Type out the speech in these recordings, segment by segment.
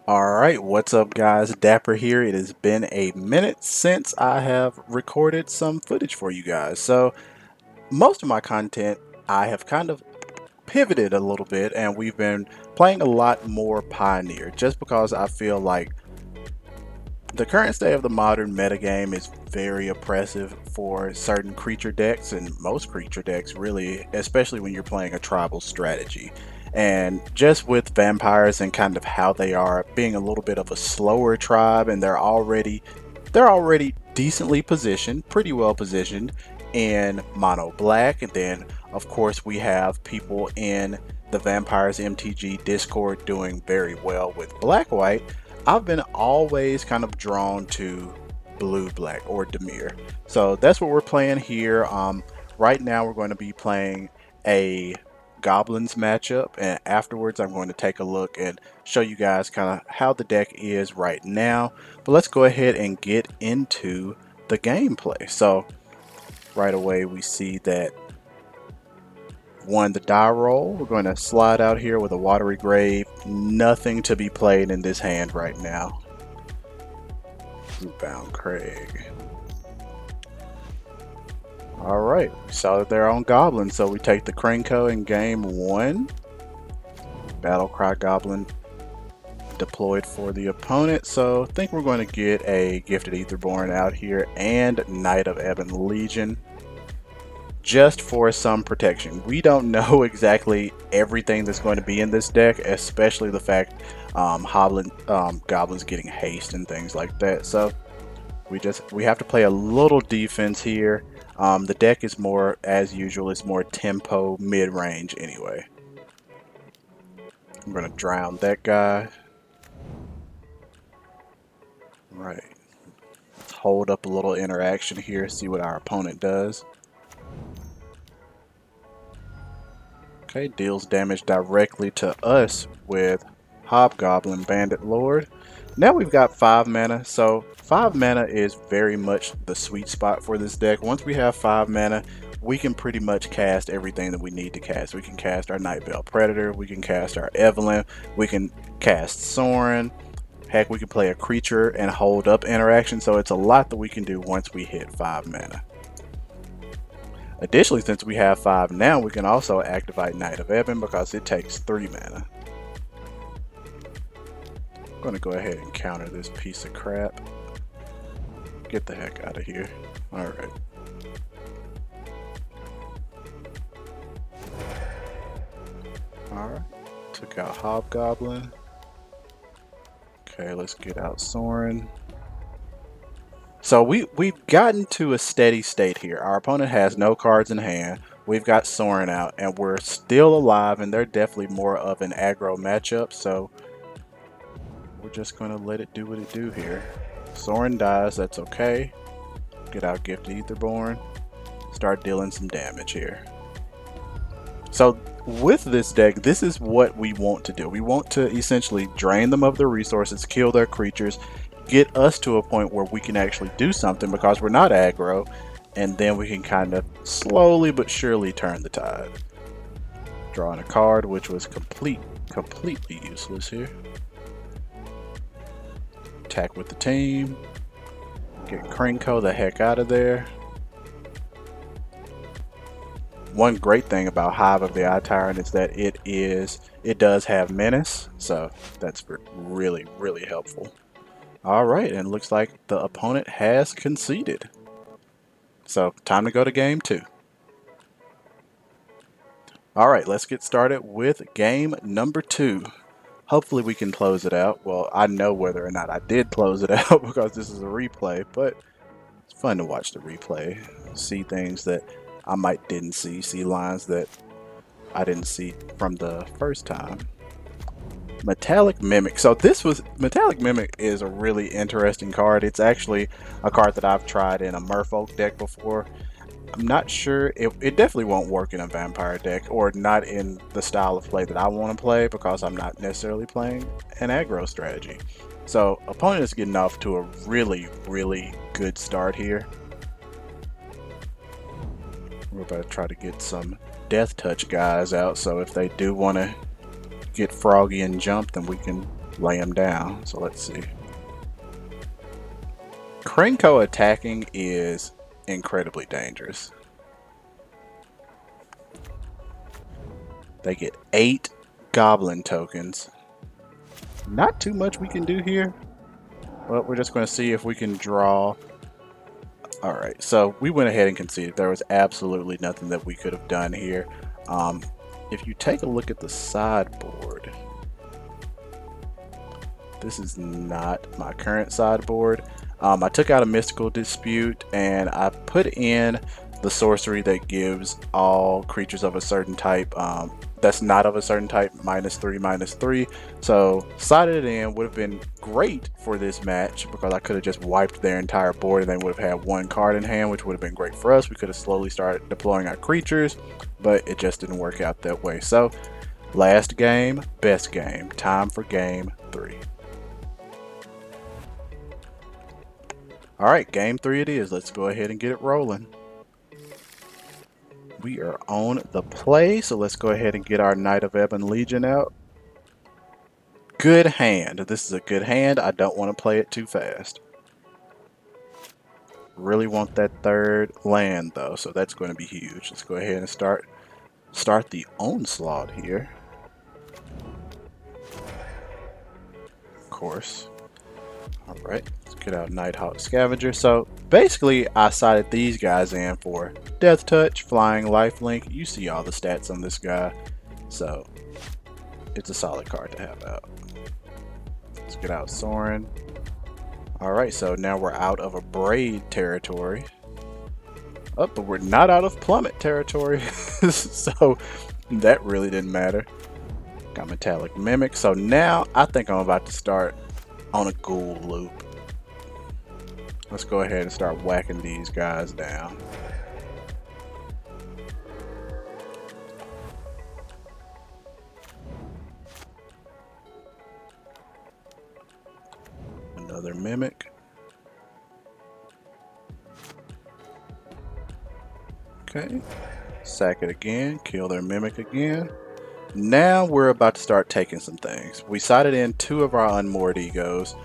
Alright, what's up guys? Dapper here. It has been a minute since I have recorded some footage for you guys. So most of my content I have kind of pivoted a little bit and we've been playing a lot more Pioneer just because I feel like the current state of the modern metagame is very oppressive for certain creature decks and most creature decks really, especially when you're playing a tribal strategy. And just with vampires and kind of how they are being a little bit of a slower tribe and they're already decently positioned, pretty well positioned in mono black, and then of course we have people in the Vampires MTG Discord doing very well with black white. I've been always kind of drawn to blue black or Demir. So that's what we're playing here. Right now we're going to be playing a Goblins matchup, and afterwards I'm going to take a look and show you guys kind of how the deck is right now. But let's go ahead and get into the gameplay. So right away we see that the die roll. We're going to slide out here with a Watery Grave. Nothing to be played in this hand right now. Bound Craig. Alright, we saw that they're on Goblin, so we take the Krenko in game 1. Battlecry Goblin deployed for the opponent, so I think we're going to get a Gifted Aetherborn out here and Knight of Ebon Legion, just for some protection. We don't know exactly everything that's going to be in this deck, especially the fact Goblins getting haste and things like that. So we have to play a little defense here. The deck is more, as usual, it's more tempo mid-range anyway. I'm gonna drown that guy. Right. Let's hold up a little interaction here, see what our opponent does. Okay, deals damage directly to us with Hobgoblin Bandit Lord. Now we've got 5 mana, so 5 mana is very much the sweet spot for this deck. Once we have 5 mana, we can pretty much cast everything that we need to cast. We can cast our Nightveil Predator, we can cast our Evelyn, we can cast Sorin. Heck, we can play a creature and hold up interaction, so it's a lot that we can do once we hit 5 mana. Additionally, since we have 5 now, we can also activate Knight of Ebon because it takes 3 mana. I'm going to go ahead and counter this piece of crap. Get the heck out of here. Alright. Alright. Took out Hobgoblin. Okay, let's get out Sorin. So we've gotten to a steady state here. Our opponent has no cards in hand. We've got Sorin out, and we're still alive, and they're definitely more of an aggro matchup, so we're just going to let it do what it do here. Sorin dies, that's okay. Get out Gifted Aetherborn. Start dealing some damage here. So with this deck, this is what we want to do. We want to essentially drain them of their resources, kill their creatures, get us to a point where we can actually do something because we're not aggro, and then we can kind of slowly but surely turn the tide. Drawing a card, which was completely useless here. Attack with the team. Get Krenko the heck out of there. One great thing about Hive of the Eye Tyrant is that it does have menace, so that's really helpful. Alright, and it looks like the opponent has conceded. So, time to go to game 2. Alright, let's get started with game number 2. Hopefully we can close it out. Well, I know whether or not I did close it out because this is a replay, but it's fun to watch the replay. See things that I didn't see lines that I didn't see from the first time. Metallic Mimic. So Metallic Mimic is a really interesting card. It's actually a card that I've tried in a Merfolk deck before. I'm not sure, it definitely won't work in a vampire deck, or not in the style of play that I want to play because I'm not necessarily playing an aggro strategy. So opponent is getting off to a really good start here. We're about to try to get some Death Touch guys out, so if they do want to get froggy and jump, then we can lay him down. So let's see. Qube attacking is incredibly dangerous. They get 8 Goblin tokens. Not too much we can do here. Well, we're just going to see if we can draw. Alright, so we went ahead and conceded. There was absolutely nothing that we could have done here. If you take a look at the sideboard, this is not my current sideboard. I took out a Mystical Dispute and I put in the sorcery that gives all creatures of a certain type that's not of a certain type -3/-3. So sided it in would have been great for this match because I could have just wiped their entire board and they would have had 1 card in hand, which would have been great for us. We could have slowly started deploying our creatures, but it just didn't work out that way. So last game, best game. Time for game 3. Alright, game 3 it is. Let's go ahead and get it rolling. We are on the play, so let's go ahead and get our Knight of Ebon Legion out. Good hand. This is a good hand. I don't want to play it too fast. Really want that 3rd land though, so that's going to be huge. Let's go ahead and start the onslaught here. Of course. Alright, let's get out Nighthawk Scavenger. So basically I sided these guys in for Death Touch, Flying, Lifelink. You see all the stats on this guy. So it's a solid card to have out. Let's get out Sorin. Alright, so now we're out of a Braid territory. Oh, but we're not out of Plummet territory. So that really didn't matter. Got Metallic Mimic. So now I think I'm about to start on a ghoul loop. Let's go ahead and start whacking these guys down. Another Mimic. Okay. Sack it again. Kill their Mimic again. Now we're about to start taking some things. We sided in 2 of our Unmoored Egos,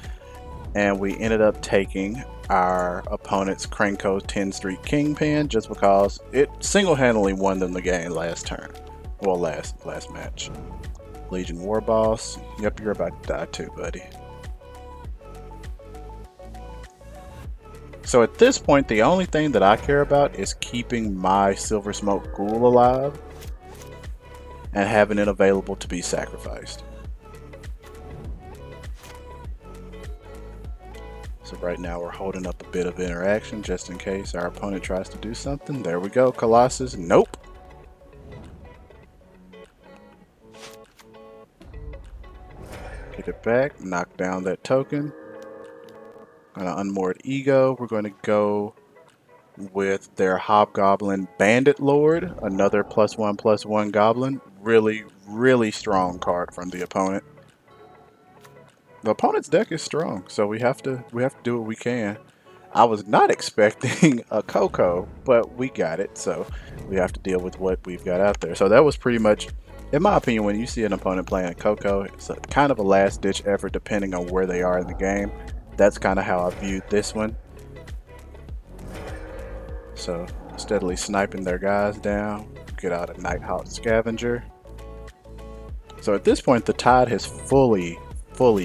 and we ended up taking our opponent's Qube 10 Street Kingpin just because it single-handedly won them the game last turn. Well, last match. Legion War Boss. Yep, you're about to die too, buddy. So at this point, the only thing that I care about is keeping my Silver Smoke Ghoul alive and having it available to be sacrificed. So right now we're holding up a bit of interaction just in case our opponent tries to do something. There we go, Colossus. Nope. Get it back, knock down that token. Gonna Unmoored Ego. We're going to go with their Hobgoblin Bandit Lord, another +1/+1 goblin. Really strong card from the opponent. The opponent's deck is strong, so we have to do what we can. I was not expecting a CoCo, but we got it, so we have to deal with what we've got out there. So that was pretty much, in my opinion, when you see an opponent playing a CoCo, it's a kind of a last-ditch effort depending on where they are in the game. That's kind of how I viewed this one. So steadily sniping their guys down. Get out a Nighthawk Scavenger. So at this point, the tide has fully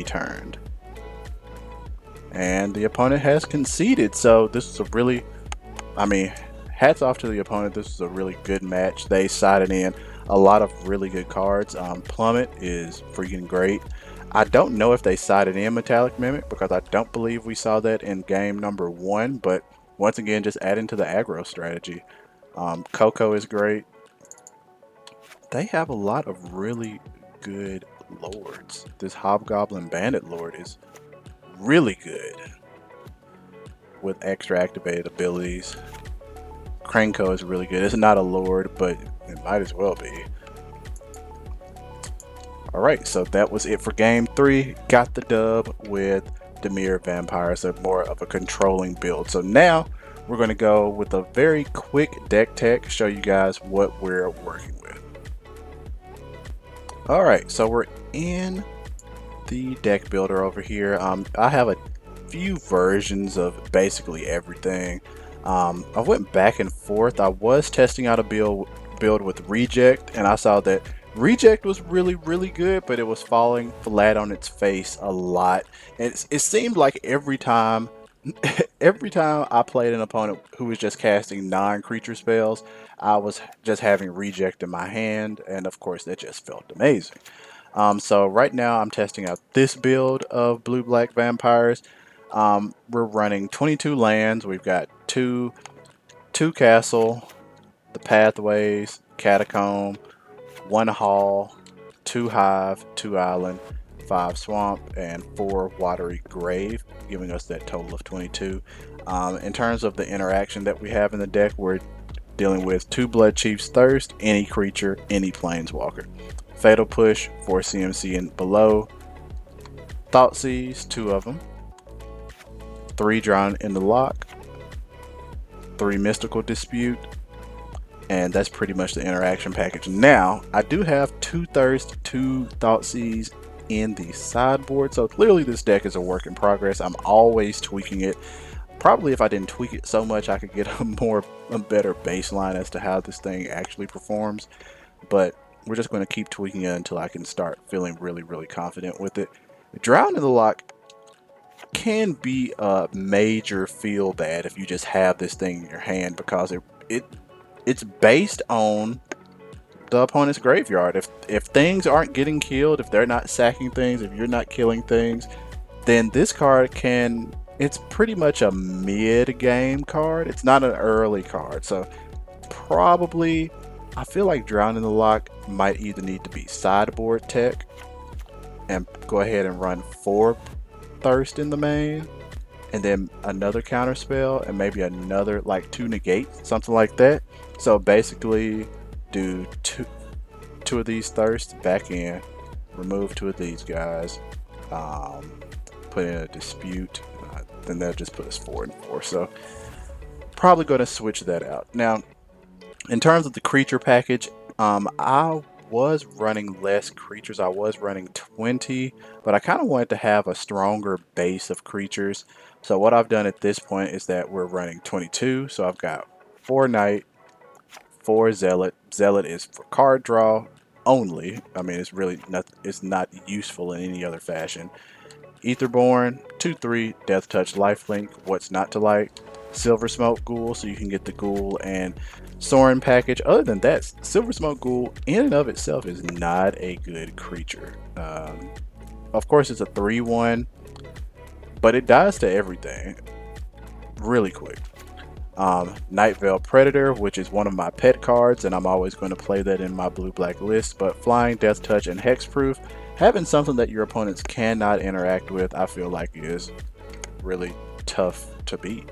turned. And the opponent has conceded. So this is a really, I mean, hats off to the opponent. This is a really good match. They sided in a lot of really good cards. Plummet is freaking great. I don't know if they sided in Metallic Mimic because I don't believe we saw that in game number 1, but once again, just adding to the aggro strategy. CoCo is great. They have a lot of really good lords. This Hobgoblin Bandit Lord is really good with extra activated abilities. Qube is really good. It's not a lord, but it might as well be. Alright, so that was it for game 3. Got the dub with Dimir Vampire, so more of a controlling build. So now we're going to go with a very quick deck tech, show you guys what we're working with. Alright, so we're in the deck builder over here. I have a few versions of basically everything. I went back and forth. I was testing out a build with Reject, and I saw that Reject was really good, but it was falling flat on its face a lot. And it seemed like every time every time I played an opponent who was just casting non-creature spells, I was just having Reject in my hand, and of course that just felt amazing. So right now I'm testing out this build of blue-black vampires. We're running 22 lands. We've got two castle, the pathways, catacomb, one hall, two hive, two island, five swamp, and four watery grave, giving us that total of 22. In terms of the interaction that we have in the deck, we're dealing with two Blood Chief's Thirst, any creature, any planeswalker. Fatal Push for CMC and below. Thoughtseize, two of them. 3 Drown in the Lock. 3 Mystical Dispute. And that's pretty much the interaction package. Now, I do have 2 Thirst, 2 Thoughtseize in the sideboard. So clearly this deck is a work in progress. I'm always tweaking it. Probably if I didn't tweak it so much, I could get a better baseline as to how this thing actually performs. But we're just going to keep tweaking it until I can start feeling really confident with it. Drown in the Lock can be a major feel bad if you just have this thing in your hand, because it's based on the opponent's graveyard. If things aren't getting killed, if they're not sacking things, if you're not killing things, then this card it's pretty much a mid-game card. It's not an early card. So probably, I feel like Drown in the Lock might either need to be sideboard tech and go ahead and run 4 Thirst in the main, and then another counter spell, and maybe another like 2 negates, something like that. So basically do two of these Thirsts back in, remove 2 of these guys, put in a Dispute, then that'll just put us 4 and 4. So probably going to switch that out. Now, in terms of the creature package, I was running less creatures. I was running 20, but I kind of wanted to have a stronger base of creatures. So what I've done at this point is that we're running 22. So I've got 4 Knight, 4 Zealot. Zealot is for card draw only. I mean, it's not useful in any other fashion. Etherborn, 2/3, Death Touch, Lifelink. What's not to like? Silver Smoke Ghoul, so you can get the Ghoul and Sorin package. Other than that, Silver Smoke Ghoul in and of itself is not a good creature. Of course, it's a 3/1, but it dies to everything really quick. Night Veil Predator, which is one of my pet cards, and I'm always going to play that in my blue-black list. But Flying, Death Touch, and Hexproof, having something that your opponents cannot interact with, I feel like is really tough to beat.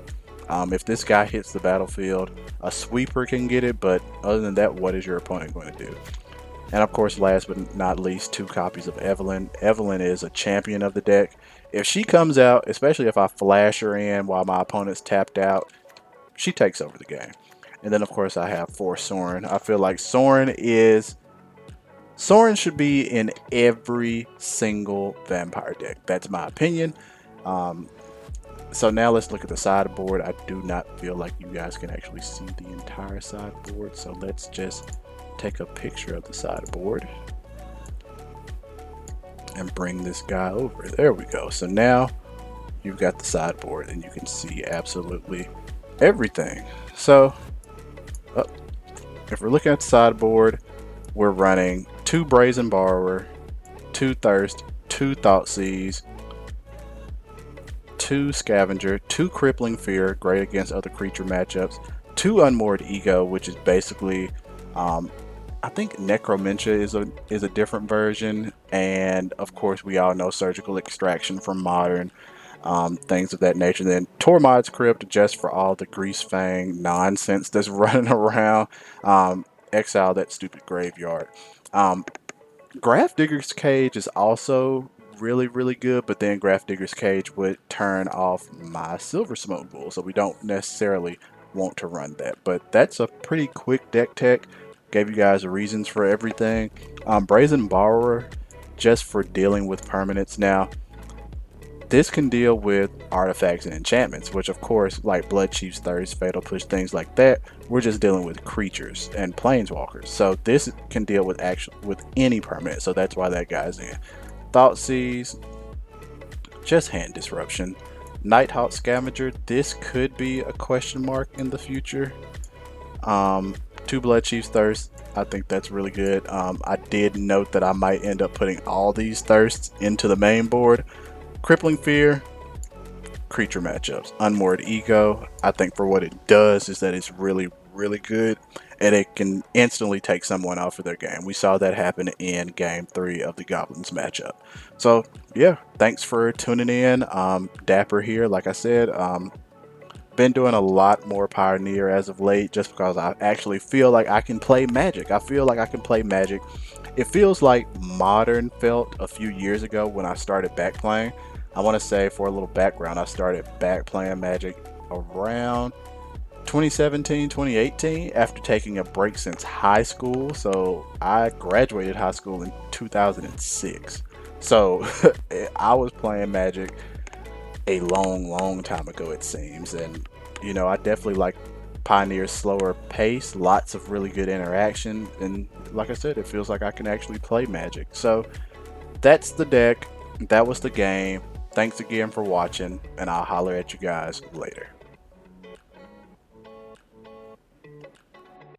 If this guy hits the battlefield, a sweeper can get it, but other than that, what is your opponent going to do? And of course, last but not least, 2 copies of Evelyn. Evelyn is a champion of the deck. If she comes out, especially if I flash her in while my opponent's tapped out, she takes over the game. And then of course I have 4 Sorin. I feel like Sorin should be in every single vampire deck. That's my opinion. So now let's look at the sideboard. I do not feel like you guys can actually see the entire sideboard. So let's just take a picture of the sideboard and bring this guy over. There we go. So now you've got the sideboard and you can see absolutely everything. So if we're looking at the sideboard, we're running 2 Brazen Borrower, 2 Thirst, 2 Thoughtseize, 2 Scavenger, 2 Crippling Fear, great against other creature matchups, 2 Unmoored Ego, which is basically I think Necromentia is a different version, and of course we all know Surgical Extraction from Modern, things of that nature. Then Tormod's Crypt, just for all the Grease Fang nonsense that's running around. Exile that stupid graveyard. Gravedigger's Cage is also really good, but then Gravedigger's Cage would turn off my Silver Smoke Ghoul, so we don't necessarily want to run that. But that's a pretty quick deck tech. Gave you guys reasons for everything. Brazen Borrower just for dealing with permanents. Now, this can deal with artifacts and enchantments, which of course, like Blood Chief's Thirst, Fatal Push, things like that, we're just dealing with creatures and planeswalkers. So this can deal with any permanent. So that's why that guy's in. Thoughtseize, just hand disruption. Nighthawk Scavenger, this could be a question mark in the future. 2 Blood Chief's Thirst, I think that's really good. I did note that I might end up putting all these thirsts into the main board. Crippling Fear, creature matchups. Unmoored Ego, I think for what it does is that it's really, really good, and it can instantly take someone off of their game. We saw that happen in game 3 of the Goblins matchup. So yeah, thanks for tuning in. Dapper here, like I said. Been doing a lot more Pioneer as of late, just because I actually feel like I can play Magic. It feels like Modern felt a few years ago when I started back playing. I want to say, for a little background, I started back playing Magic around 2017, 2018 after taking a break since high school. So I graduated high school in 2006. So I was playing Magic a long time ago, it seems. And I definitely like Pioneer's slower pace, lots of really good interaction, and like I said, it feels like I can actually play Magic. So that's the deck, that was the game. Thanks again for watching, and I'll holler at you guys later.